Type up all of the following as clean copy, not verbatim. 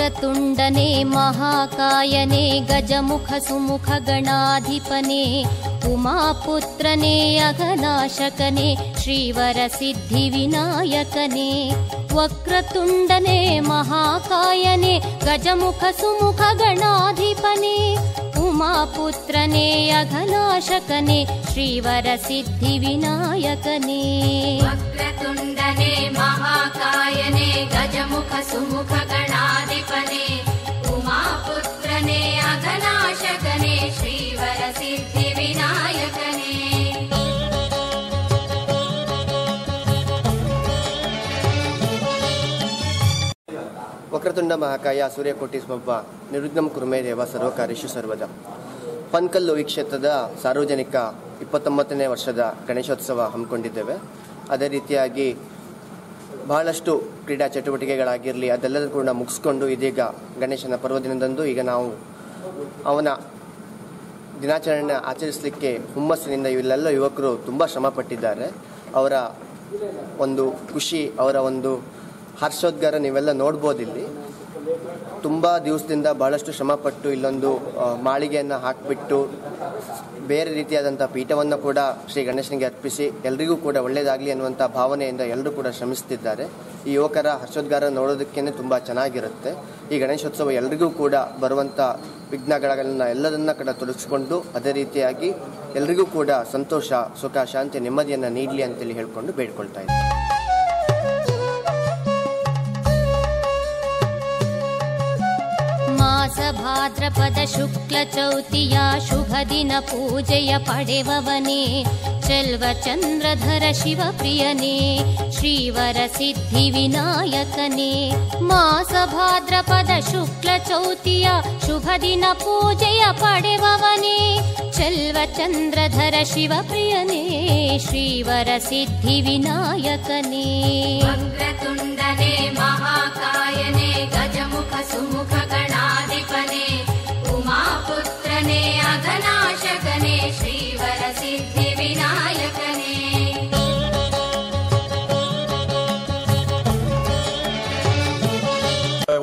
वक्रतुण्डने महाकायने गजमुख सुमुख गणाधिपने उमापुत्रने अघनाशकने श्रीवरसिद्धिविनायकने वक्रतुण्डने महाकायने गजमुख सुमुख गणाधिपने उमापुत्रने अघनाशकने श्रीवरसिद्धिविनायकने वक्रतुण्डने महाकायने गजमुख सुमुख गणाधिपने उमापुत्रने अघनाशकने श्रीवरसिद्धिविनायकने ವಕ್ರತುಂಡ ಮಹಾಕಾಯ ಸೂರ್ಯಕೋಟಿ ಸಮಬ್ಬ ನಿರ್ವಿಘ್ನಂ ಕುರುಮೇ ದೇವ ಸರ್ವಕಾರ್ಯೇಷು ಸರ್ವದಾ. ಪನ್ಕಲ್ಲು ಈ ಕ್ಷೇತ್ರದ ಸಾರ್ವಜನಿಕ 29ನೇ ವರ್ಷದ ಗಣೇಶೋತ್ಸವ ಹಮ್ಮಿಕೊಂಡಿದ್ದೇವೆ. ಅದೇ ರೀತಿಯಾಗಿ ಬಹಳಷ್ಟು ಕ್ರೀಡಾ ಚಟುವಟಿಕೆಗಳಾಗಿರಲಿ ಅದೆಲ್ಲದೂ ಕೂಡ ಮುಗಿಸ್ಕೊಂಡು ಇದೀಗ ಗಣೇಶನ ಪರ್ವದಿನದಂದು ಈಗ ನಾವು ಅವನ ದಿನಾಚರಣೆ ಆಚರಿಸಲಿಕ್ಕೆ ಹುಮ್ಮಸ್ಸಿನಿಂದ ಇಲ್ಲೆಲ್ಲ ಯುವಕರು ತುಂಬ ಶ್ರಮ ಪಟ್ಟಿದ್ದಾರೆ. ಅವರ ಒಂದು ಖುಷಿ, ಅವರ ಒಂದು ಹರ್ಷೋದ್ಗಾರ ನೀವೆಲ್ಲ ನೋಡ್ಬೋದಿಲ್ಲಿ. ತುಂಬ ದಿವಸದಿಂದ ಬಹಳಷ್ಟು ಶ್ರಮಪಟ್ಟು ಇಲ್ಲೊಂದು ಮಾಳಿಗೆಯನ್ನು ಹಾಕಿಬಿಟ್ಟು ಬೇರೆ ರೀತಿಯಾದಂಥ ಪೀಠವನ್ನು ಕೂಡ ಶ್ರೀ ಗಣೇಶನಿಗೆ ಅರ್ಪಿಸಿ ಎಲ್ರಿಗೂ ಕೂಡ ಒಳ್ಳೆಯದಾಗಲಿ ಅನ್ನುವಂಥ ಭಾವನೆಯಿಂದ ಎಲ್ಲರೂ ಕೂಡ ಶ್ರಮಿಸ್ತಿದ್ದಾರೆ. ಈ ಯುವಕರ ಹರ್ಷೋದ್ಗಾರ ನೋಡೋದಕ್ಕೇ ತುಂಬ ಚೆನ್ನಾಗಿರುತ್ತೆ. ಈ ಗಣೇಶೋತ್ಸವ ಎಲ್ರಿಗೂ ಕೂಡ ಬರುವಂಥ ವಿಘ್ನಗಳನ್ನ ಎಲ್ಲದನ್ನ ಕೂಡ ತೊಡಗಿಸ್ಕೊಂಡು ಅದೇ ರೀತಿಯಾಗಿ ಎಲ್ರಿಗೂ ಕೂಡ ಸಂತೋಷ, ಸುಖ, ಶಾಂತಿ, ನೆಮ್ಮದಿಯನ್ನು ನೀಡಲಿ ಅಂತೇಳಿ ಹೇಳ್ಕೊಂಡು ಬೇಡ್ಕೊಳ್ತಾ ಇದ್ದೀನಿ. ಮಾಸ ಭಾದ್ರಪದ ಶುಕ್ಲ ಚೌತಿಯ ಶುಭ ದಿನ ಪೂಜೆಯ ಪಡೆವವನೇ ಚೆಲ್ವ ಚಂದ್ರಧರ ಶಿವಪ್ರಿಯನೇ ಶ್ರೀವರ ಸಿದ್ಧಿ ವಿನಾಯಕನೇ. ಮಾಸ ಭಾದ್ರಪದ ಶುಕ್ಲ ಚೌತಿಯ ಶುಭ ದಿನ ಪೂಜೆಯ ಪಡೆವವನೇ ಚೆಲ್ವ ಚಂದ್ರಧರ ಶಿವಪ್ರಿಯನೇ ಶ್ರೀವರ ಸಿದ್ಧಿ ವಿನಾಯಕನೇ. ವಕ್ರತುಂಡನೆ ಮಹಾಕಾಯನೆ ಗಜಮುಖ ಸುಮುಖ ಗಣಾಧಿಪನೆ ಉಮಾಪುತ್ರನೆ ಅಘನಾಶಕನೆ ಶ್ರೀವರ ಸಿದ್ಧಿ ವಿನಾಯಕನೇ.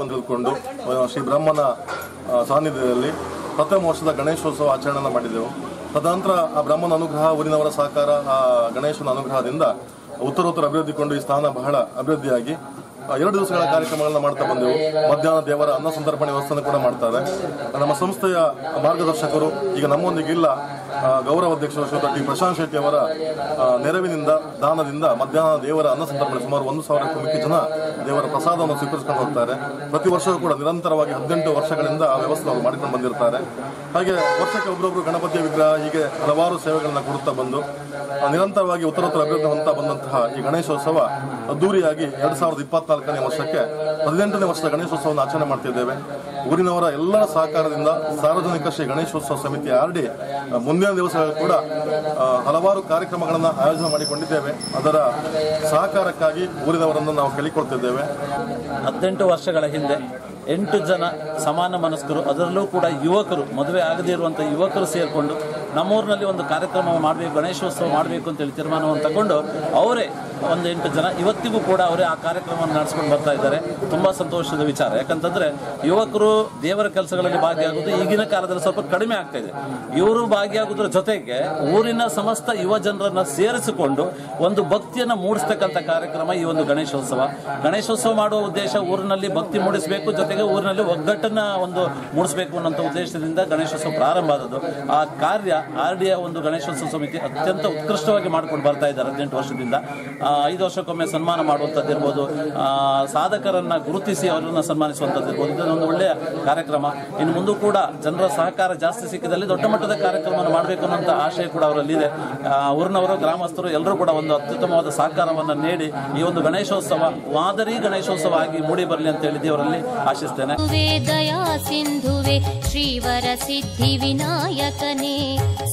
ಹೊಂದಿಕೊಂಡು ಶ್ರೀ ಬ್ರಹ್ಮನ ಸಾನ್ನಿಧ್ಯದಲ್ಲಿ ಪ್ರಥಮ ವರ್ಷದ ಗಣೇಶೋತ್ಸವ ಆಚರಣೆ ಮಾಡಿದೆವು. ತದನಂತರ ಆ ಬ್ರಹ್ಮನ ಅನುಗ್ರಹ, ಊರಿನವರ ಸಹಕಾರ, ಆ ಗಣೇಶನ ಅನುಗ್ರಹದಿಂದ ಉತ್ತರೋತ್ತರ ಅಭಿವೃದ್ಧಿಗೊಂಡು ಈ ಸ್ಥಾನ ಬಹಳ ಅಭಿವೃದ್ಧಿಯಾಗಿ 2 ದಿವಸಗಳ ಕಾರ್ಯಕ್ರಮಗಳನ್ನ ಮಾಡ್ತಾ ಬಂದೆವು. ಮಧ್ಯಾಹ್ನ ದೇವರ ಅನ್ನ ಸಂತರ್ಪಣೆ ವ್ಯವಸ್ಥೆ ಕೂಡ ಮಾಡ್ತಾರೆ. ನಮ್ಮ ಸಂಸ್ಥೆಯ ಮಾರ್ಗದರ್ಶಕರು ಈಗ ನಮ್ಮೊಂದಿಗೆ ಇಲ್ಲ, ಗೌರವ ಅಧ್ಯಕ್ಷರು ಶ್ರೀ ಟಿ ಪ್ರಶಾಂತ್ ಶೆಟ್ಟಿ ಅವರ ನೆರವಿನಿಂದ, ದಾನದಿಂದ ಮಧ್ಯಾಹ್ನ ದೇವರ ಅನ್ನ ಸಂತರ್ಪಣೆ ಸುಮಾರು 1,000ಕ್ಕೂ ಮಿಕ್ಕಿ ಜನ ದೇವರ ಪ್ರಸಾದವನ್ನು ಸ್ವೀಕರಿಸಿಕೊಂಡು ಹೋಗ್ತಾರೆ. ಪ್ರತಿ ವರ್ಷವೂ ಕೂಡ ನಿರಂತರವಾಗಿ 18 ವರ್ಷಗಳಿಂದ ಆ ವ್ಯವಸ್ಥೆ ಅವರು ಮಾಡಿಕೊಂಡು ಬಂದಿರ್ತಾರೆ. ಹಾಗೆ ವರ್ಷಕ್ಕೆ ಒಬ್ಬರೊಬ್ಬರು ಗಣಪತಿಯ ವಿಗ್ರಹ, ಹೀಗೆ ಹಲವಾರು ಸೇವೆಗಳನ್ನ ಕೊಡುತ್ತಾ ಬಂದು ನಿರಂತರವಾಗಿ ಉತ್ತರೋತ್ತರ ಅಭಿವೃದ್ಧಿ ಹೊಂದುತ್ತಾ ಬಂದಂತಹ ಈ ಗಣೇಶೋತ್ಸವ ಅದ್ದೂರಿಯಾಗಿ 2024ನೇ ವರ್ಷಕ್ಕೆ 18ನೇ ವರ್ಷದ ಗಣೇಶೋತ್ಸವವನ್ನು ಆಚರಣೆ ಮಾಡ್ತಿದ್ದೇವೆ. ಊರಿನವರ ಎಲ್ಲರ ಸಹಕಾರದಿಂದ ಸಾರ್ವಜನಿಕ ಶ್ರೀ ಗಣೇಶೋತ್ಸವ ಸಮಿತಿ RD ಮುಂದಿನ ದಿವಸಗಳು ಕೂಡ ಹಲವಾರು ಕಾರ್ಯಕ್ರಮಗಳನ್ನು ಆಯೋಜನೆ ಮಾಡಿಕೊಂಡಿದ್ದೇವೆ. ಅದರ ಸಹಕಾರಕ್ಕಾಗಿ ಊರಿನವರನ್ನು ನಾವು ಕೇಳಿಕೊಳ್ತಿದ್ದೇವೆ. 18 ವರ್ಷಗಳ ಹಿಂದೆ 8 ಜನ ಸಮಾನ ಮನಸ್ಕರು, ಅದರಲ್ಲೂ ಕೂಡ ಯುವಕರು, ಮದುವೆ ಆಗದೇ ಇರುವಂಥ ಯುವಕರು ಸೇರಿಕೊಂಡು ನಮ್ಮೂರಿನಲ್ಲಿ ಒಂದು ಕಾರ್ಯಕ್ರಮ ಮಾಡಬೇಕು, ಗಣೇಶೋತ್ಸವ ಮಾಡಬೇಕು ಅಂತೇಳಿ ತೀರ್ಮಾನವನ್ನು ತಗೊಂಡು ಅವರೇ ಒಂದು 8 ಜನ ಇವತ್ತಿಗೂ ಕೂಡ ಅವರೇ ಆ ಕಾರ್ಯಕ್ರಮವನ್ನು ನಡೆಸ್ಕೊಂಡು ಬರ್ತಾ ಇದ್ದಾರೆ. ತುಂಬ ಸಂತೋಷದ ವಿಚಾರ. ಯಾಕಂತಂದರೆ ಯುವಕರು ದೇವರ ಕೆಲಸಗಳಲ್ಲಿ ಭಾಗಿಯಾಗೋದು ಈಗಿನ ಕಾಲದಲ್ಲಿ ಸ್ವಲ್ಪ ಕಡಿಮೆ ಆಗ್ತಾ ಇದೆ. ಇವರು ಭಾಗಿಯಾಗೋದ್ರ ಜೊತೆಗೆ ಊರಿನ ಸಮಸ್ತ ಯುವ ಜನರನ್ನು ಸೇರಿಸಿಕೊಂಡು ಒಂದು ಭಕ್ತಿಯನ್ನು ಮೂಡಿಸ್ತಕ್ಕಂಥ ಕಾರ್ಯಕ್ರಮ ಈ ಒಂದು ಗಣೇಶೋತ್ಸವ. ಗಣೇಶೋತ್ಸವ ಮಾಡುವ ಉದ್ದೇಶ ಊರಿನಲ್ಲಿ ಭಕ್ತಿ ಮೂಡಿಸಬೇಕು, ಜೊತೆಗೆ ಊರಿನಲ್ಲಿ ಒಗ್ಗಟ್ಟನ್ನು ಒಂದು ಮೂಡಿಸಬೇಕು ಅನ್ನೋಂಥ ಉದ್ದೇಶದಿಂದ ಗಣೇಶೋತ್ಸವ ಪ್ರಾರಂಭ ಆದದ್ದು. ಆ ಕಾರ್ಯ RDಯ ಒಂದು ಗಣೇಶೋತ್ಸವ ಸಮಿತಿ ಅತ್ಯಂತ ಉತ್ಕೃಷ್ಟವಾಗಿ ಮಾಡ್ಕೊಂಡು ಬರ್ತಾ ಇದ್ದಾರೆ 18 ವರ್ಷದಿಂದ. 5 ವರ್ಷಕ್ಕೊಮ್ಮೆ ಸನ್ಮಾನ ಮಾಡುವಂಥದ್ದು ಇರ್ಬೋದು, ಸಾಧಕರನ್ನ ಗುರುತಿಸಿ ಅವರನ್ನು ಸನ್ಮಾನಿಸುವಂಥದ್ದು ಇರ್ಬೋದು. ಇದೊಂದು ಒಳ್ಳೆಯ ಕಾರ್ಯಕ್ರಮ. ಇನ್ನು ಮುಂದೂ ಕೂಡ ಜನರ ಸಹಕಾರ ಜಾಸ್ತಿ ಸಿಕ್ಕಿದಲ್ಲಿ ದೊಡ್ಡ ಮಟ್ಟದ ಕಾರ್ಯಕ್ರಮವನ್ನು ಮಾಡಬೇಕು ಅನ್ನೋಂಥ ಆಶಯ ಕೂಡ ಅವರಲ್ಲಿದೆ. ಊರಿನವರು, ಗ್ರಾಮಸ್ಥರು ಎಲ್ಲರೂ ಕೂಡ ಒಂದು ಅತ್ಯುತ್ತಮವಾದ ಸಹಕಾರವನ್ನು ನೀಡಿ ಈ ಒಂದು ಗಣೇಶೋತ್ಸವ ಮಾದರಿ ಗಣೇಶೋತ್ಸವ ಆಗಿ ಮೂಡಿ ಬರಲಿ ಅಂತ ಹೇಳಿ ದೇವರಲ್ಲಿ ಆಶಿಸ್ತೇನೆ. ದಯಾ ಸಿಂಧುವೆ ಶ್ರೀವರ ಸಿದ್ಧಿ ವಿನಾಯಕನೇ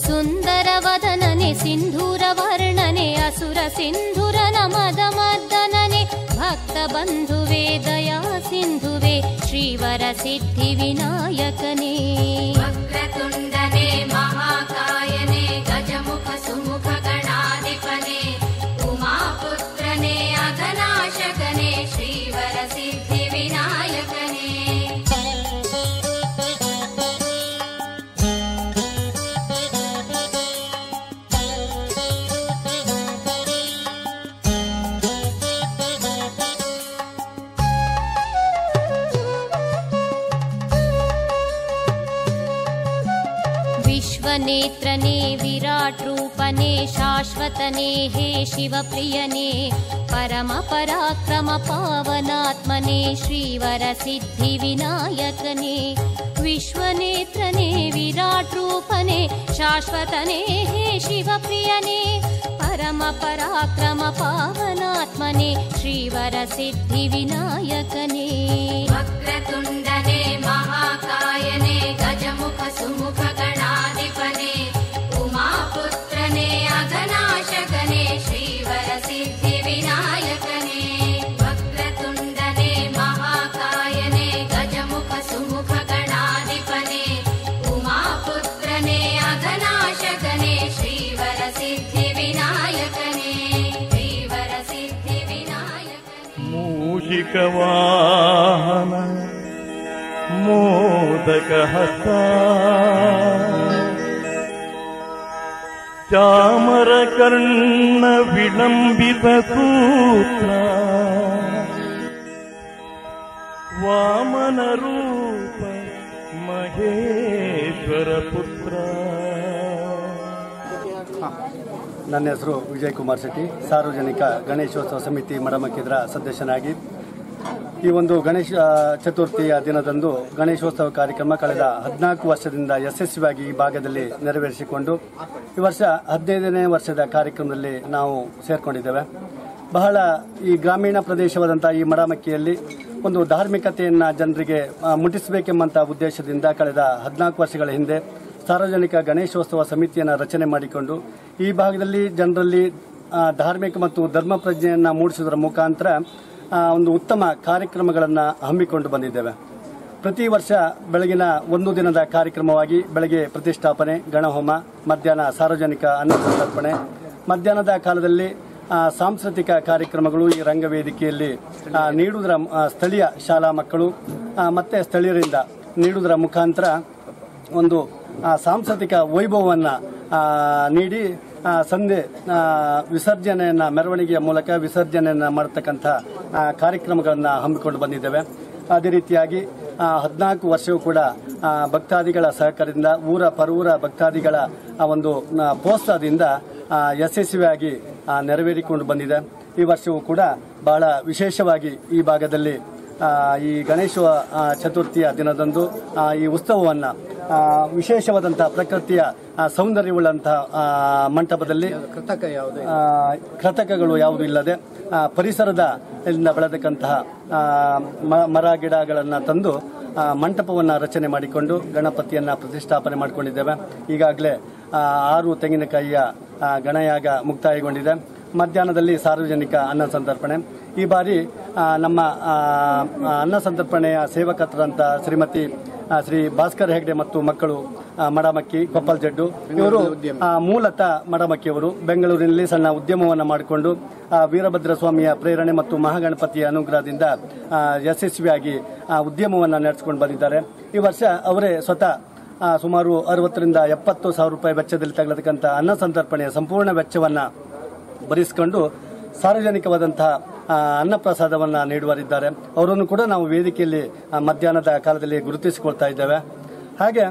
ಸುಂದರ ವದನನೆ ಸಿಂಧೂರ ವರ್ಣನೆ ಅಸುರ ಸಿಂಧುರ ನಮದ ಮರ್ದನನೆ ಭಕ್ತ ಬಂಧುವೆ ದಯಾ ಸಿಂಧುವೆ ಶ್ರೀವರ ಸಿದ್ಧಿ ವಿನಾಯಕನೇ. ವಕ್ರತುಂಡನೆ ಮಹಾಕಾಯನೆ ಗಜಮುಖ ಸುಮುಖ ಗಣಾಧಿಪನೆ ಉಮಾಪುತ್ರನೆ ಅಘನಾಶಕನೆ ಶ್ರೀವರ ಸಿದ್ಧಿ ವಿನಾಯಕನೇ. विश्वनेत्रने विराट रूपने शाश्वतने हे शिवप्रियने परम पराक्रम पावनात्मने श्रीवरसिद्धिविनायकने विश्वनेत्रने विराट रूपने शाश्वतने हे शिवप्रियने परम पराक्रम पावनात्मने श्रीवरसिद्धिविनायकने वक्रतुण्डने महाकायने गजमुख सुमुख गणाधिपने उमापुत्रने अघनाशकने श्रीवरसिद्धिविनायकने वक्रतुण्डने महाकायने गजमुख सुमुख गणाधिपने उमापुत्रने अघनाशकने श्रीवरसिद्धिविनायकने मूषिकवाहन मोदकहस्ता चामरकर्ण विलम्बितसूत्र वामनरूप महेश्वरपुत्र. ನನ್ನ ಹೆಸರು ವಿಜಯ್ ಕುಮಾರ್ ಶೆಟ್ಟಿ, ಸಾರ್ವಜನಿಕ ಗಣೇಶೋತ್ಸವ ಸಮಿತಿ ಮಡಮಕ್ಕಿದ್ರ ಸದಸ್ಯನಾಗಿ ಈ ಒಂದು ಗಣೇಶ ಚತುರ್ಥಿಯ ದಿನದಂದು ಗಣೇಶೋತ್ಸವ ಕಾರ್ಯಕ್ರಮ ಕಳೆದ 14 ವರ್ಷದಿಂದ ಯಶಸ್ವಿಯಾಗಿ ಈ ಭಾಗದಲ್ಲಿ ನೆರವೇರಿಸಿಕೊಂಡು ಈ ವರ್ಷ 15ನೇ ವರ್ಷದ ಕಾರ್ಯಕ್ರಮದಲ್ಲಿ ನಾವು ಸೇರ್ಕೊಂಡಿದ್ದೇವೆ. ಬಹಳ ಈ ಗ್ರಾಮೀಣ ಪ್ರದೇಶವಾದಂತಹ ಈ ಮಡಮಕ್ಕಿಯಲ್ಲಿ ಒಂದು ಧಾರ್ಮಿಕತೆಯನ್ನು ಜನರಿಗೆ ಮುಟ್ಟಿಸಬೇಕೆಂಬಂಥ ಉದ್ದೇಶದಿಂದ ಕಳೆದ 14 ವರ್ಷಗಳ ಹಿಂದೆ ಸಾರ್ವಜನಿಕ ಗಣೇಶೋತ್ಸವ ಸಮಿತಿಯನ್ನು ರಚನೆ ಮಾಡಿಕೊಂಡು ಈ ಭಾಗದಲ್ಲಿ ಜನರಲ್ಲಿ ಧಾರ್ಮಿಕ ಮತ್ತು ಧರ್ಮ ಪ್ರಜ್ಞೆಯನ್ನು ಮೂಡಿಸುವುದರ ಮುಖಾಂತರ ಒಂದು ಉತ್ತಮ ಕಾರ್ಯಕ್ರಮಗಳನ್ನು ಹಮ್ಮಿಕೊಂಡು ಬಂದಿದ್ದೇವೆ. ಪ್ರತಿ ವರ್ಷ ಬೆಳಗಿನ ಒಂದು ದಿನದ ಕಾರ್ಯಕ್ರಮವಾಗಿ ಬೆಳಗ್ಗೆ ಪ್ರತಿಷ್ಠಾಪನೆ, ಗಣಹೋಮ, ಮಧ್ಯಾಹ್ನ ಸಾರ್ವಜನಿಕ ಅನ್ನ ಸಂತರ್ಪಣೆ, ಮಧ್ಯಾಹ್ನದ ಕಾಲದಲ್ಲಿ ಸಾಂಸ್ಕೃತಿಕ ಕಾರ್ಯಕ್ರಮಗಳು ಈ ರಂಗವೇದಿಕೆಯಲ್ಲಿ ನೀಡುವುದರ ಸ್ಥಳೀಯ ಶಾಲಾ ಮಕ್ಕಳು ಮತ್ತು ಸ್ಥಳೀಯರಿಂದ ನೀಡುವುದರ ಮುಖಾಂತರ ಒಂದು ಸಾಂಸ್ಕೃತಿಕ ವೈಭವವನ್ನು ನೀಡಿ ಸಂಧೆ ವಿಸರ್ಜನೆಯನ್ನು ಮೆರವಣಿಗೆಯ ಮೂಲಕ ವಿಸರ್ಜನೆಯನ್ನು ಮಾಡತಕ್ಕಂಥ ಕಾರ್ಯಕ್ರಮಗಳನ್ನು ಹಮ್ಮಿಕೊಂಡು ಬಂದಿದ್ದೇವೆ. ಅದೇ ರೀತಿಯಾಗಿ 14 ವರ್ಷವೂ ಕೂಡ ಭಕ್ತಾದಿಗಳ ಸಹಕಾರದಿಂದ ಊರ ಪರೂರ ಭಕ್ತಾದಿಗಳ ಒಂದು ಪ್ರೋತ್ಸಾಹದಿಂದ ಯಶಸ್ವಿಯಾಗಿ ನೆರವೇರಿಕೊಂಡು ಬಂದಿದೆ. ಈ ವರ್ಷವೂ ಕೂಡ ಬಹಳ ವಿಶೇಷವಾಗಿ ಈ ಭಾಗದಲ್ಲಿ ಈ ಗಣೇಶ ಚತುರ್ಥಿಯ ದಿನದಂದು ಈ ಉತ್ಸವವನ್ನು ವಿಶೇಷವಾದಂತಹ ಪ್ರಕೃತಿಯ ಸೌಂದರ್ಯವುಳ್ಳಂತಹ ಮಂಟಪದಲ್ಲಿ ಕೃತಕಗಳು ಯಾವುದೂ ಇಲ್ಲದೆ ಪರಿಸರದ ಬೆಳೆದಕ್ಕಂತಹ ಮರ ಗಿಡಗಳನ್ನು ತಂದು ಮಂಟಪವನ್ನು ರಚನೆ ಮಾಡಿಕೊಂಡು ಗಣಪತಿಯನ್ನು ಪ್ರತಿಷ್ಠಾಪನೆ ಮಾಡಿಕೊಂಡಿದ್ದೇವೆ. ಈಗಾಗಲೇ 6 ತೆಂಗಿನಕಾಯಿಯ ಗಣಯಾಗ ಮುಕ್ತಾಯಗೊಂಡಿದೆ. ಮಧ್ಯಾಹ್ನದಲ್ಲಿ ಸಾರ್ವಜನಿಕ ಅನ್ನ ಸಂತರ್ಪಣೆ. ಈ ಬಾರಿ ನಮ್ಮ ಅನ್ನ ಸಂತರ್ಪಣೆಯ ಸೇವಕರಂತ ಶ್ರೀಮತಿ ಶ್ರೀ ಭಾಸ್ಕರ್ ಹೆಗ್ಡೆ ಮತ್ತು ಮಕ್ಕಳು ಮಡಮಕ್ಕಿ ಕೊಪ್ಪಲ್ ಜಡ್ಡು ಇವರು ಮೂಲತಃ ಮಡಮಕ್ಕಿಯವರು ಬೆಂಗಳೂರಿನಲ್ಲಿ ಸಣ್ಣ ಉದ್ಯಮವನ್ನು ಮಾಡಿಕೊಂಡು ವೀರಭದ್ರ ಸ್ವಾಮಿಯ ಪ್ರೇರಣೆ ಮತ್ತು ಮಹಾಗಣಪತಿಯ ಅನುಗ್ರಹದಿಂದ ಯಶಸ್ವಿಯಾಗಿ ಉದ್ಯಮವನ್ನು ನಡೆಸಿಕೊಂಡು ಬಂದಿದ್ದಾರೆ. ಈ ವರ್ಷ ಅವರೇ ಸ್ವತಃ ಸುಮಾರು 60 ರಿಂದ 70 ಸಾವಿರ ರೂಪಾಯಿ ವೆಚ್ಚದಲ್ಲಿ ತಗಲತಕ್ಕಂಥ ಅನ್ನ ಸಂತರ್ಪಣೆಯ ಸಂಪೂರ್ಣ ವೆಚ್ಚವನ್ನು ಭರಿಸಿಕೊಂಡು ಸಾರ್ವಜನಿಕವಾದಂತಹ ಅನ್ನಪ್ರಸಾದವನ್ನು ನೀಡುವರಿದ್ದಾರೆ. ಅವರನ್ನು ಕೂಡ ನಾವು ವೇದಿಕೆಯಲ್ಲಿ ಮಧ್ಯಾಹ್ನದ ಕಾಲದಲ್ಲಿ ಗುರುತಿಸಿಕೊಳ್ತಾ ಇದ್ದೇವೆ. ಹಾಗೆ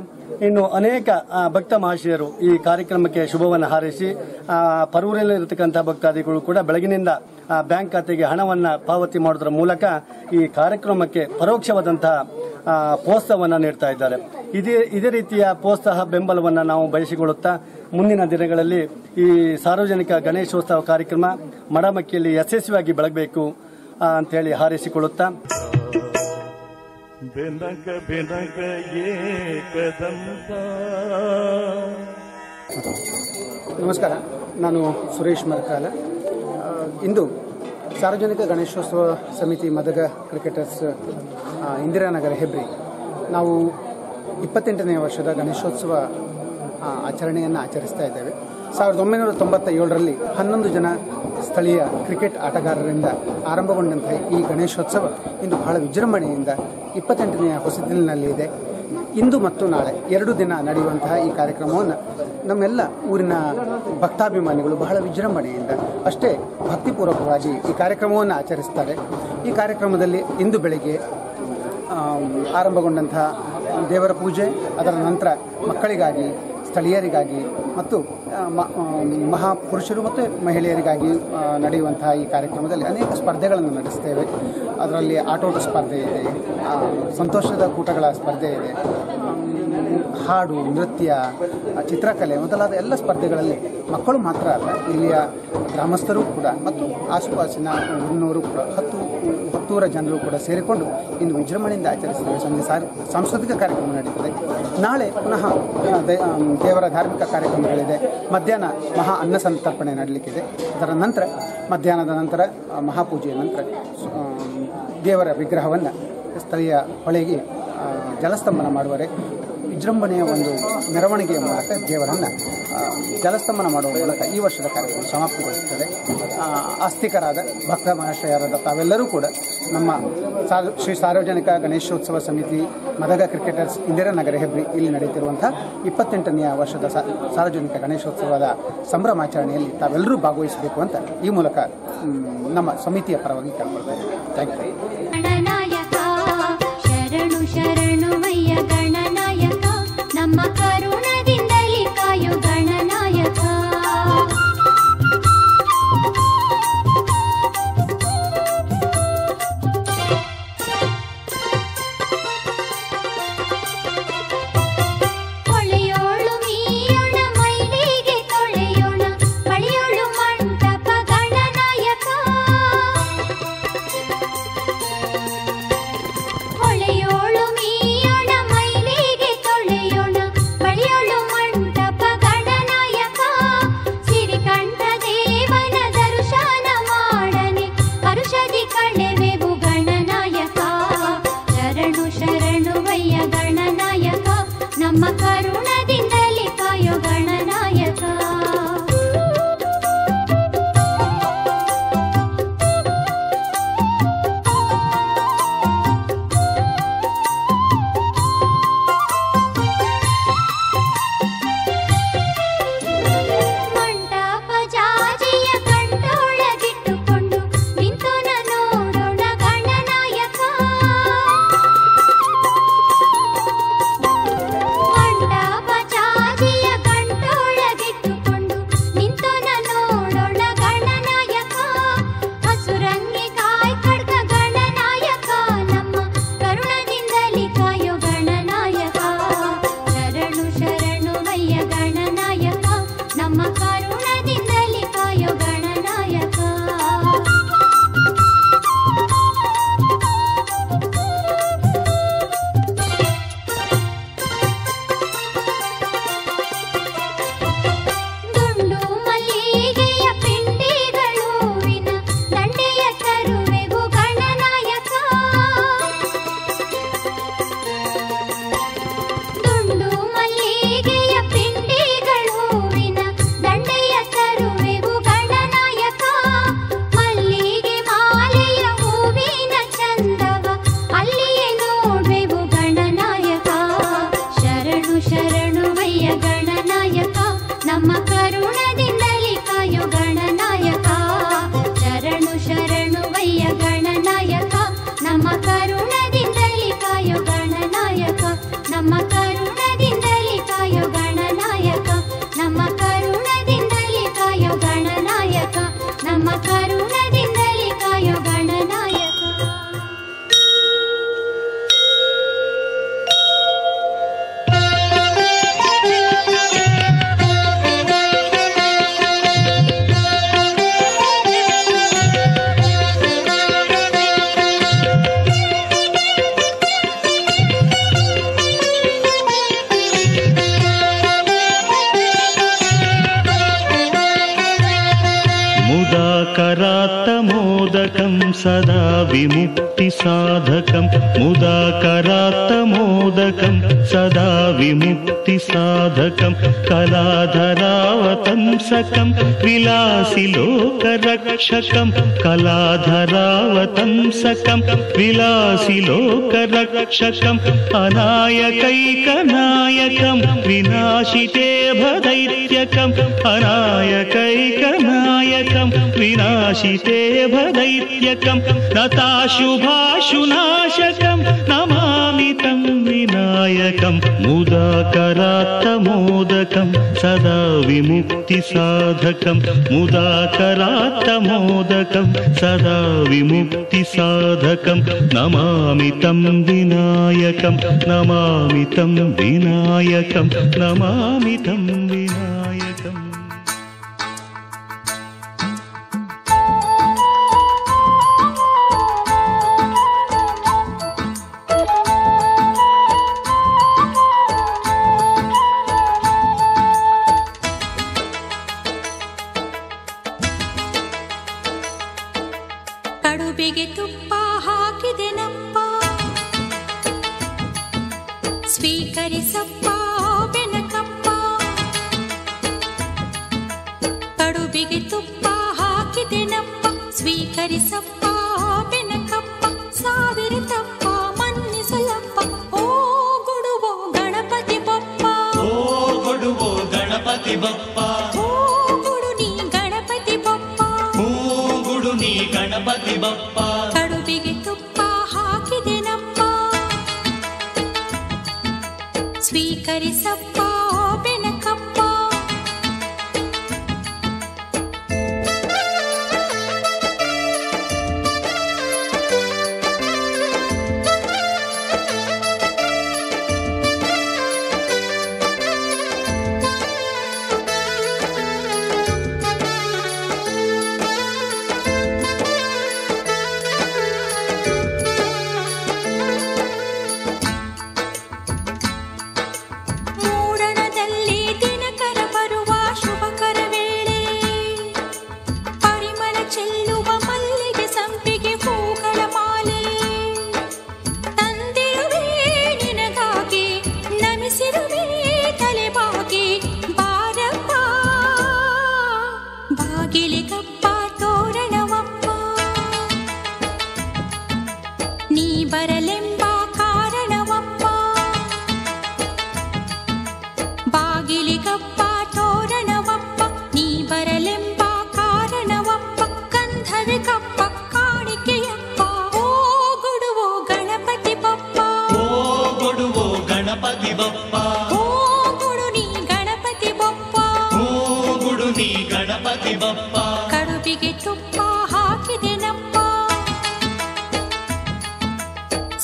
ಇನ್ನು ಅನೇಕ ಭಕ್ತ ಮಹಾಶಯರು ಈ ಕಾರ್ಯಕ್ರಮಕ್ಕೆ ಶುಭವನ್ನು ಹಾರೈಸಿ ಪರೂರಲ್ಲಿರತಕ್ಕಂಥ ಭಕ್ತಾದಿಗಳು ಕೂಡ ಬೆಳಗಿನಿಂದ ಬ್ಯಾಂಕ್ ಖಾತೆಗೆ ಹಣವನ್ನು ಪಾವತಿ ಮಾಡೋದ್ರ ಮೂಲಕ ಈ ಕಾರ್ಯಕ್ರಮಕ್ಕೆ ಪರೋಕ್ಷವಾದಂತಹ ಪ್ರೋತ್ಸಾಹವನ್ನು ನೀಡ್ತಾ ಇದ್ದಾರೆ. ಇದೇ ರೀತಿಯ ಪ್ರೋತ್ಸಾಹ ಬೆಂಬಲವನ್ನು ನಾವು ಬಯಸಿಕೊಳ್ಳುತ್ತಾ ಮುಂದಿನ ದಿನಗಳಲ್ಲಿ ಈ ಸಾರ್ವಜನಿಕ ಗಣೇಶೋತ್ಸವ ಕಾರ್ಯಕ್ರಮ ಮಡಮಕ್ಕಿಯಲ್ಲಿ ಯಶಸ್ವಿಯಾಗಿ ಬೆಳಗಬೇಕು ಅಂತೇಳಿ ಹಾರೈಸಿಕೊಳ್ಳುತ್ತಾ ನಮಸ್ಕಾರ, ನಾನು ಸುರೇಶ್ ಮರ್ಕಾಲ. ಇಂದು ಸಾರ್ವಜನಿಕ ಗಣೇಶೋತ್ಸವ ಸಮಿತಿ ಮದಗ ಕ್ರಿಕೆಟರ್ಸ್ ಇಂದಿರಾನಗರ ಹೆಬ್ರಿ ನಾವು 28ನೇ ವರ್ಷದ ಗಣೇಶೋತ್ಸವ ಆಚರಣೆಯನ್ನು ಆಚರಿಸ್ತಾ ಇದ್ದೇವೆ. 1997ರಲ್ಲಿ 11 ಜನ ಸ್ಥಳೀಯ ಕ್ರಿಕೆಟ್ ಆಟಗಾರರಿಂದ ಆರಂಭಗೊಂಡಂತಹ ಈ ಗಣೇಶೋತ್ಸವ ಇಂದು ಬಹಳ ವಿಜೃಂಭಣೆಯಿಂದ 28ನೆಯ ಹೊಸದಿಲಿನಲ್ಲಿ ಇದೆ. ಇಂದು ಮತ್ತು ನಾಳೆ 2 ದಿನ ನಡೆಯುವಂತಹ ಈ ಕಾರ್ಯಕ್ರಮವನ್ನು ನಮ್ಮೆಲ್ಲ ಊರಿನ ಭಕ್ತಾಭಿಮಾನಿಗಳು ಬಹಳ ವಿಜೃಂಭಣೆಯಿಂದ ಅಷ್ಟೇ ಭಕ್ತಿಪೂರ್ವಕವಾಗಿ ಈ ಕಾರ್ಯಕ್ರಮವನ್ನು ಆಚರಿಸ್ತಾರೆ. ಈ ಕಾರ್ಯಕ್ರಮದಲ್ಲಿ ಇಂದು ಬೆಳಗ್ಗೆ ಆರಂಭಗೊಂಡಂತಹ ದೇವರ ಪೂಜೆ, ಅದರ ನಂತರ ಮಕ್ಕಳಿಗಾಗಿ ಸ್ಥಳೀಯರಿಗಾಗಿ ಮತ್ತು ಮಹಾಪುರುಷರು ಮತ್ತು ಮಹಿಳೆಯರಿಗಾಗಿ ನಡೆಯುವಂತಹ ಈ ಕಾರ್ಯಕ್ರಮದಲ್ಲಿ ಅನೇಕ ಸ್ಪರ್ಧೆಗಳನ್ನು ನಡೆಸ್ತೇವೆ. ಅದರಲ್ಲಿ ಆಟೋಟ ಸ್ಪರ್ಧೆ ಇದೆ, ಸಂತೋಷದ ಕೂಟಗಳ ಸ್ಪರ್ಧೆ ಇದೆ, ಹಾಡು, ನೃತ್ಯ, ಚಿತ್ರಕಲೆ ಮೊದಲಾದ ಎಲ್ಲ ಸ್ಪರ್ಧೆಗಳಲ್ಲಿ ಮಕ್ಕಳು ಮಾತ್ರ ಅಲ್ಲ, ಇಲ್ಲಿಯ ಗ್ರಾಮಸ್ಥರು ಕೂಡ ಮತ್ತು ಆಸುಪಾಸಿನ ಊರಿನವರು ಕೂಡ 10 ಜನರು ಕೂಡ ಸೇರಿಕೊಂಡು ಇಂದು ವಿಜೃಂಭಣೆಯಿಂದ ಆಚರಿಸ್ತೇವೆ. ಸಂಜೆ ಸಾಂಸ್ಕೃತಿಕ ಕಾರ್ಯಕ್ರಮ ನಡೀತದೆ. ನಾಳೆ ಪುನಃ ದೇವರ ಧಾರ್ಮಿಕ ಕಾರ್ಯಕ್ರಮಗಳಿದೆ. ಮಧ್ಯಾಹ್ನ ಮಹಾ ಅನ್ನ ಸಂತರ್ಪಣೆ ನಡೀಲಿಕ್ಕಿದೆ. ಅದರ ನಂತರ ಮಧ್ಯಾಹ್ನದ ನಂತರ ಮಹಾಪೂಜೆಯ ನಂತರ ದೇವರ ವಿಗ್ರಹವನ್ನು ಸ್ಥಳೀಯ ಹೊಳೆಗೆ ಜಲಸ್ತಂಭನ ಮಾಡುವರೆ ವಿಜೃಂಭಣೆಯ ಒಂದು ಮೆರವಣಿಗೆಯ ಮೂಲಕ ದೇವರನ್ನು ಜಲಸ್ತಂಭನ ಮಾಡುವ ಮೂಲಕ ಈ ವರ್ಷದ ಕಾರ್ಯಕ್ರಮ ಸಮಾಪ್ತಿಗೊಳಿಸುತ್ತದೆ. ಆಸ್ತಿಕರಾದ ಭಕ್ತ ಮಹಾಶಯರಾದ ತಾವೆಲ್ಲರೂ ಕೂಡ ನಮ್ಮ ಶ್ರೀ ಸಾರ್ವಜನಿಕ ಗಣೇಶೋತ್ಸವ ಸಮಿತಿ ಮದಗ ಕ್ರಿಕೆಟರ್ಸ್ ಇಂದಿರಾನಗರ ಹೆಬ್ರಿ ಇಲ್ಲಿ ನಡೆಯುತ್ತಿರುವಂಥ 28ನೇ ವರ್ಷದ ಸಾರ್ವಜನಿಕ ಗಣೇಶೋತ್ಸವದ ಸಂಭ್ರಮಾಚರಣೆಯಲ್ಲಿ ತಾವೆಲ್ಲರೂ ಭಾಗವಹಿಸಬೇಕು ಅಂತ ಈ ಮೂಲಕ ನಮ್ಮ ಸಮಿತಿಯ ಪರವಾಗಿ ಕೇಳ್ಕೊಳ್ತೇನೆ. Thank you. ಶರಣು ಶರಣುವಯ್ಯ ಗಣನಾಯಕ, ನಮ್ಮ ಕರುಣದಿಂದಲೇ ಕಾಯೋ ಗಣನಾಯಕ. ಹೊಳೆಯೋಳು ಮೀಯೋಣ ಮೈಲಿಗೆ ತೊಳೆಯೋಣ, ಬಳಿಯೋಳು ಮಂಟಪ ಗಣನಾಯಕ. ಹೊಳೆಯೋಳು ಮೀಯೋಣ ಮೈಲಿಗೆ ತೊಳೆಯೋಣ, ಬಳಿಯೋಳು ಮಂಟಪ ಗಣನಾಯಕ. ಸಿರಿಕಂಠ ದೇವನ ದರ್ಶನ ಮಾಡನೆ ಹರುಷದಿ ಕಳೆವೆವು ಗಣನಾಯಕ. ಶರಣು ಶರಣುವಯ್ಯ ಗಣನಾಯಕ, ನಮ್ಮ ಕರುಣದಿಂದಲೇ ಕಾಯೋ ಗಣನಾಯಕ. ಮಂಟಪ ಜಾಜಿಯ ಗಂಟೊಳಗಿಟ್ಟುಕೊಂಡು ನಿಂತೋನ ನೋಡೋಣ ಗಣನಾಯಕ. ಮಂಟಪ ಜಾಜಿಯ ಗಂಟೊಳಗಿಟ್ಟುಕೊಂಡು ನಿಂತೋನ ನೋಡೋಣ ಗಣನಾಯಕ. ಹಸುರಂಗಿ ಕಾಯ್ ಖಡ್ಗ ಗಣನಾಯಕ, ನಮ್ಮ ಕರುಣದಿಂದಲೇ ಕಾಯೋ ಗಣನಾಯಕ. ಶರಣು ಶರಣುವಯ್ಯ ಗಣನಾಯಕ, ನಮ್ಮ ಕರುಣದಿಂದಲೇ ಕಾಯೋ ಗಣನಾಯಕ. ದುಂಡು ಮಲ್ಲಿಗೆಯ ಪಿಂಡಿಗಳು ವಿನ ದಂಡೆಯ ತರುವೆವು ಗಣನಾಯಕ. ದುಂಡು ಮಲ್ಲಿಗೆಯ ಪಿಂಡಿಗಳು ವಿನ ದಂಡೆಯ ತರುವೆವು ಗಣನಾಯಕ. ಮಲ್ಲಿಗೆ ಮಾಲೆಯ ಹೂವಿನ ಚಂದವ ಅಲ್ಲಿಯೇ ನೋಡ್ವೆವು ಗಣನಾಯಕ. ಶರಣು ಶರಣುವಯ್ಯ ಗಣನಾಯಕ, ನಮ್ಮ ಕರುಣದಿಂದಲೇ ಕಾಯೋ ಗಣನಾಯಕ. ಶರಣು ಶರಣುವಯ್ಯ ಗಣನಾಯಕ, ನಮ್ಮ ಕರುಣದಿಂದಲೇ ಕಾಯೋ ಗಣನಾಯಕ. ನಮ್ಮ ಕರುಣದಿಂದಲೇ ಕಾಯೋ ಗಣನಾಯಕ, ನಮ್ಮ ಕರುಣದಿಂದಲೇ ಕಾಯೋ ಗಣನಾಯಕ, ನಮ್ಮ ಕರುಣದಿಂದಲೇ ಕಾಯೋ ಗಣನಾಯಕ. मुदाकरात्तमोदकं सदा विमुक्तिसाधकं, मुदाकरात्तमोदकं सदा विमुक्तिसाधकं, कलाधरावतंसकं विलासि लोकरक्षकं, कलाधरावतंसकं विलासि लोकरक्षकं, अनायकैकनायकं विनाशिते भदैत्यकं, अनायकैकनायकं विनाशिते भदैत्यकं, नताशुभाशुनाशकं नमामि तं विनायकं मुदाकरात्तमोदकं सदा विमुक्तिसाधकं मुदाकरात्तमोदकं सदा विमुक्तिसाधकं नमामि तं विनायकं नमामि तं विनायकं नमामि तं विनायकम् ಕಡುಬಿಗೆ ತುಪ್ಪ ಹಾಕಿದೆನಪ್ಪ ಸ್ವೀಕರಿಸಪ್ಪ ಬೆನಕಪ್ಪ ಕಡುಬಿಗೆ ತುಪ್ಪ ಹಾಕಿದೆನಪ್ಪ ಸ್ವೀಕರಿಸಪ್ಪ ಬೆನಕಪ್ಪ ಸಾವಿರ ತಪ್ಪ ಮನ್ನಿಸಲಪ್ಪ ಓ ಗುಡುವೋ ಗಣಪತಿ ಬಪ್ಪ ಓ ಗುಡುವೋ ಗಣಪತಿ ಬಪ್ಪ ಓ ಗುಡು ನೀ ಗಣಪತಿ ಬಪ್ಪ ಓ ಗುಡು ನೀ ಗಣಪತಿ ಬಪ್ಪ ಕಡುಬಿಗೆ ತುಪ್ಪ ಹಾಕಿದೆನಪ್ಪ ಸ್ವೀಕರಿಸಪ್ಪ ಬೆನಕಪ್ಪ ಮೂಡಣದಲ್ಲಿ ದಿನಕರ ಬರುವ ಶುಭಕರ ವೇಳೆ ಪರಿಮಳ ಚೆಲ್ಲುವ ಮಲ್ಲಿಗೆ ಸಂಪಿಗೆ ಹೂಗಳ ಮಾಲೆ ತಂದಿರುವೆ ನಿನಗಾಗಿ ನಮಿಸಿರುವೆ ತಲೆಬಾಗಿ ಬಾರಪ್ಪ ಬಾಗಿಲಿಗಪ್ಪ ತೋರಣವಪ್ಪ ನೀ ಬರಲೆಂಬ ಕಾರಣವಪ್ಪ ಬಾಗಿಲಿಗಪ್ಪ ತೋರಣವಪ್ಪ ನೀ ಬರಲೆಂಬ ಕಾರಣವಪ್ಪ ಗಂಧದ ಕಪ್ಪ ಕಾಣಿಕೆಯಪ್ಪ ಓ ಗುಡುವೋ ಗಣಪತಿ ಬಪ್ಪ ಓ ಗುಡುವೋ ಗಣಪತಿ ಬಪ್ಪ ಓ ಗುಡು ನೀ ಗಣಪತಿ ಬಪ್ಪ ಓ ಗುಡು ನೀ ಗಣಪತಿ ಬಪ್ಪ ಕಡುಬಿಗೆ ತುಪ್ಪ ಹಾಕಿದೆನಪ್ಪ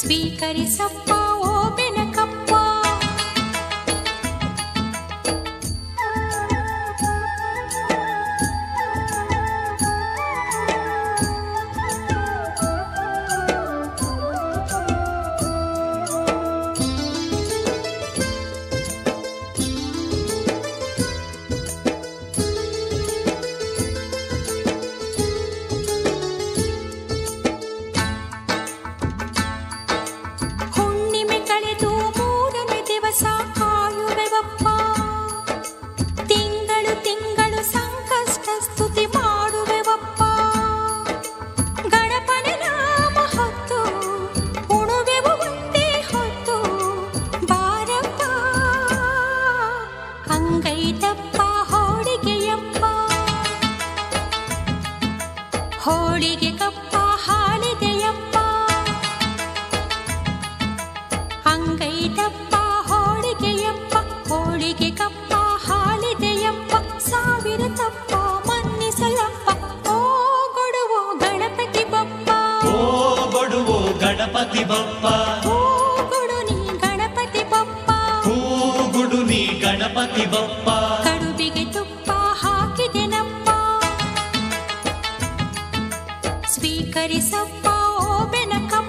ಸ್ವೀಕರಿಸಪ್ಪ ಓ ಬೆನಕಪ್ಪ ಹುಣ್ಣಿಮೆ ಕಳೆದು ಮೂರನೇ ದಿವಸ ಕಾಯುವೆವಪ್ಪ ತಿಂಗಳು ತಿಂಗಳು ಸಂಕಷ್ಟ ಸ್ತುತಿ ಮಾಡುವೆವಪ್ಪ ಗಣಪನ ನಾಮ ಹೊತ್ತು ಉಣುವೆವು ಒಂದೇ ಹೊತ್ತು ಬಾರಪ್ಪ ಅಂಗೈದಪ್ಪ ಹೋಳಿಗೆಯಪ್ಪ ಹೋಳಿಗೆ ಕಪ್ಪ ಹಾಲಿದೆಯಪ್ಪ ಅಂಗೈದಪ್ಪ ಹೋಳಿಗೆಯಪ್ಪ ಹೋಳಿಗೆ ಕಪ್ಪ ಹಾಲಿದೆಯಪ್ಪ ಸಾವಿರ ತಪ್ಪ ಮನ್ನಿಸಲಪ್ಪ ಓ ಕೊಡುವೋ ಗಣಪತಿ ಬಪ್ಪ ಓ ಗುಡುವೋ ಗಣಪತಿ ಬಪ್ಪ ಓ ಕೊಡು ನೀ ಗಣಪತಿ ಬಪ್ಪ ಓ ಗುಡು ನೀ ಗಣಪತಿ ಬಪ್ಪ ಕಡುಬಿಗೆ ತುಪ್ಪ ಹಾಕಿದೆನಪ್ಪ ಸ್ವೀಕರಿಸಪ್ಪ ಓ ಬೆನಕಪ್ಪ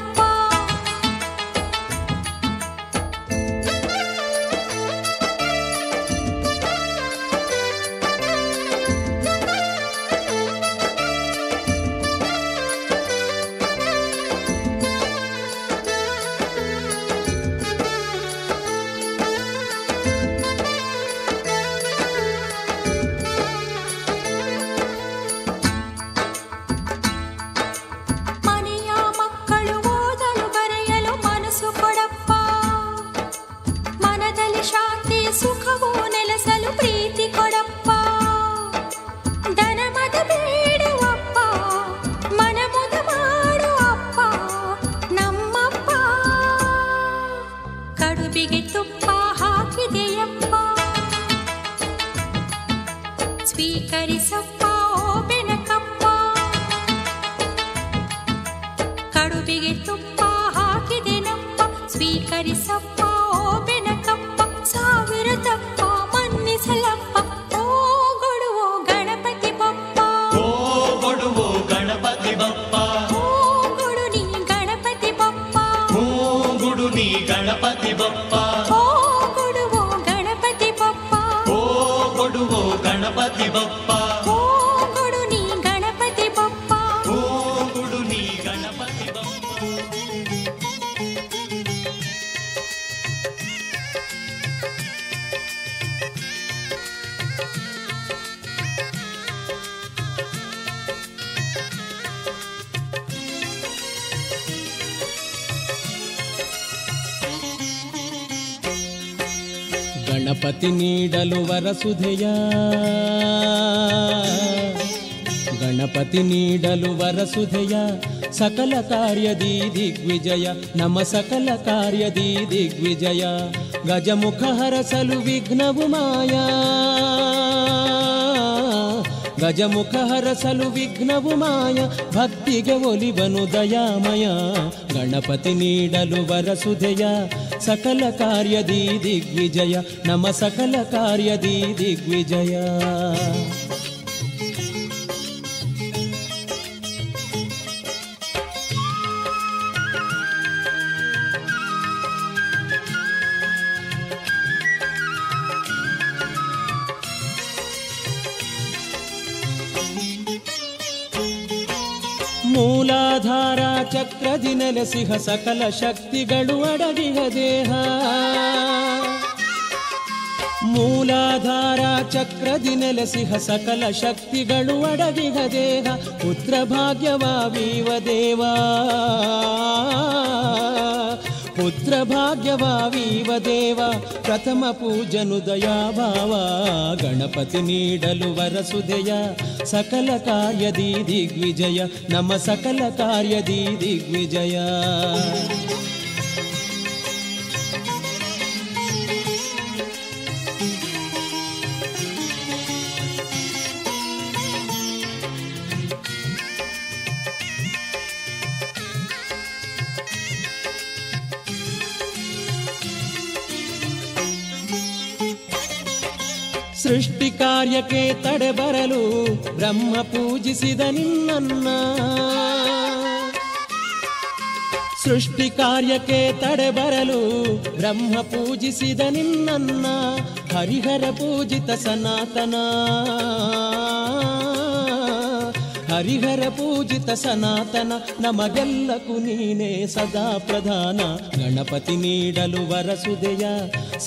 ಮನೆಯ ಮಕ್ಕಳು ತುಪ್ಪ ಹಾಕಿದೆನಪ್ಪ, ಸ್ವೀಕರಿಸಪ್ಪ ಓ ಬೆನಕಪ್ಪ, ಸಾವಿರ ತಪ್ಪ ಮನ್ನಿಸಲಪ್ಪ, ಓ ಕೊಡುವೋ ಗಣಪತಿ ಬಪ್ಪ, ಓ ಕೊಡುವೋ ಗಣಪತಿ ಬಪ್ಪ, ಓ ಕೊಡು ನೀ ಗಣಪತಿ ಬಪ್ಪ, ಓ ಗುಡು ನೀ ಗಣಪತಿ ಬಪ್ಪ, ಓ ಕೊಡುವೋ ಗಣಪತಿ ಬಪ್ಪ, ಓ ಕೊಡುವೋ ಗಣಪತಿ ಬಪ್ಪ, ಓ ಕೊಡು ನೀ ಗಣಪತಿ ಬಪ್ಪ. ಓ ಗುಡು ನೀ ಗಣಪತಿ ಬಪ್ಪ. ಗಣಪತಿ ನೀಡಲು ವರಸುಧೆಯ, ಗಣಪತಿ ನೀಡಲು ವರಸುಧೆಯ, ಸಕಲ ಕಾರ್ಯದಿ ದಿಗ್ವಿಜಯ, ನಮ ಸಕಲ ಕಾರ್ಯದಿ ದಿಗ್ವಿಜಯ, ಗಜಮುಖ ಹರಸಲು ವಿಘ್ನವು ಮಾಯಾ, ಗಜಮುಖ ಹರಸಲು ವಿಘ್ನವು ಮಾಯ, ಭಕ್ತಿಗೆ ಒಲಿವನು ದಯಾಮಯ, ಗಣಪತಿ ನೀಡಲು ವರಸುಧೆಯ, ಸಕಲ ಕಾರ್ಯದಿ ದಿಗ್ವಿಜಯ, ನಮ ಸಕಲ ಕಾರ್ಯದಿ ದಿಗ್ವಿಜಯ. ಮೂಲಾಧಾರ ಚಕ್ರದಿ ನೆಲೆಸಿಹ ಸಕಲ ಶಕ್ತಿಗಳು ಅಡಗಿಹ ದೇಹ, ಮೂಲಾಧಾರ ಚಕ್ರದಿ ನೆಲೆಸಿಹ ಸಕಲ ಶಕ್ತಿಗಳು ಅಡಗಿಹ ದೇಹ, ಪುತ್ರ ಭಾಗ್ಯವಾವೀವ ದೇವಾ, ಪುತ್ರ ಭಾಗ್ಯವಾವೀವ ದೇವ, ಪ್ರಥಮ ಪೂಜನು ದಯಾಭಾವ, ಗಣಪತಿ ನೀಡಲು ವರಸುಧೆಯ, ಸಕಲ ಕಾರ್ಯದಿ ದಿಗ್ವಿಜಯ, ನಮ ಸಕಲ ಕಾರ್ಯದಿ ದಿಗ್ವಿಜಯ. ಸೃಷ್ಟಿ ಕಾರ್ಯಕ್ಕೆ ತಡೆ ಬರಲು ಬ್ರಹ್ಮ ಪೂಜಿಸಿದ ನಿನ್ನನ್ನ, ಸೃಷ್ಟಿ ಕಾರ್ಯಕ್ಕೆ ತಡೆ ಬರಲು ಬ್ರಹ್ಮ ಪೂಜಿಸಿದ ನಿನ್ನನ್ನ, ಹರಿಹರ ಪೂಜಿತ ಸನಾತನ, ಹರಿಹರ ಪೂಜಿತ ಸನಾತನ, ನಮಗೆಲ್ಲಕ್ಕೂ ನೀನೇ ಸದಾ ಪ್ರಧಾನ, ಗಣಪತಿ ನೀಡಲು ವರಸುಧೆಯ,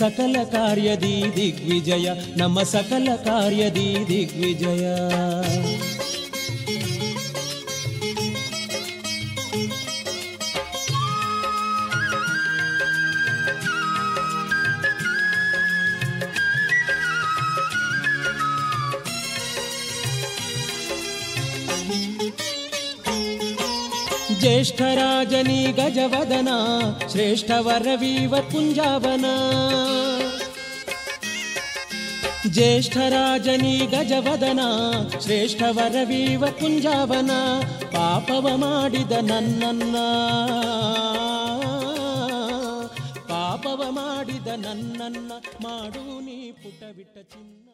ಸಕಲ ಕಾರ್ಯದಿ ದಿಗ್ವಿಜಯ, ನಮ ಸಕಲ ಕಾರ್ಯದಿ ದಿಗ್ವಿಜಯ. ಜ್ಯೇಷ್ಠರಾಜನಿ ಗಜವದನ, ಶ್ರೇಷ್ಠವರವೀವ ಕುಂಜಾವನ, ಜ್ಯೇಷ್ಠರಾಜನಿ ಗಜವದನ, ಶ್ರೇಷ್ಠವರವೀವ ಕುಂಜಾವನ, ಪಾಪವ ಮಾಡಿದ ನನ್ನನ್ನ, ಪಾಪವ ಮಾಡಿದ ನನ್ನನ್ನ, ಮಾಡು ನೀ ಪುಟ ಬಿಟ್ಟ ಚಿನ್ನ.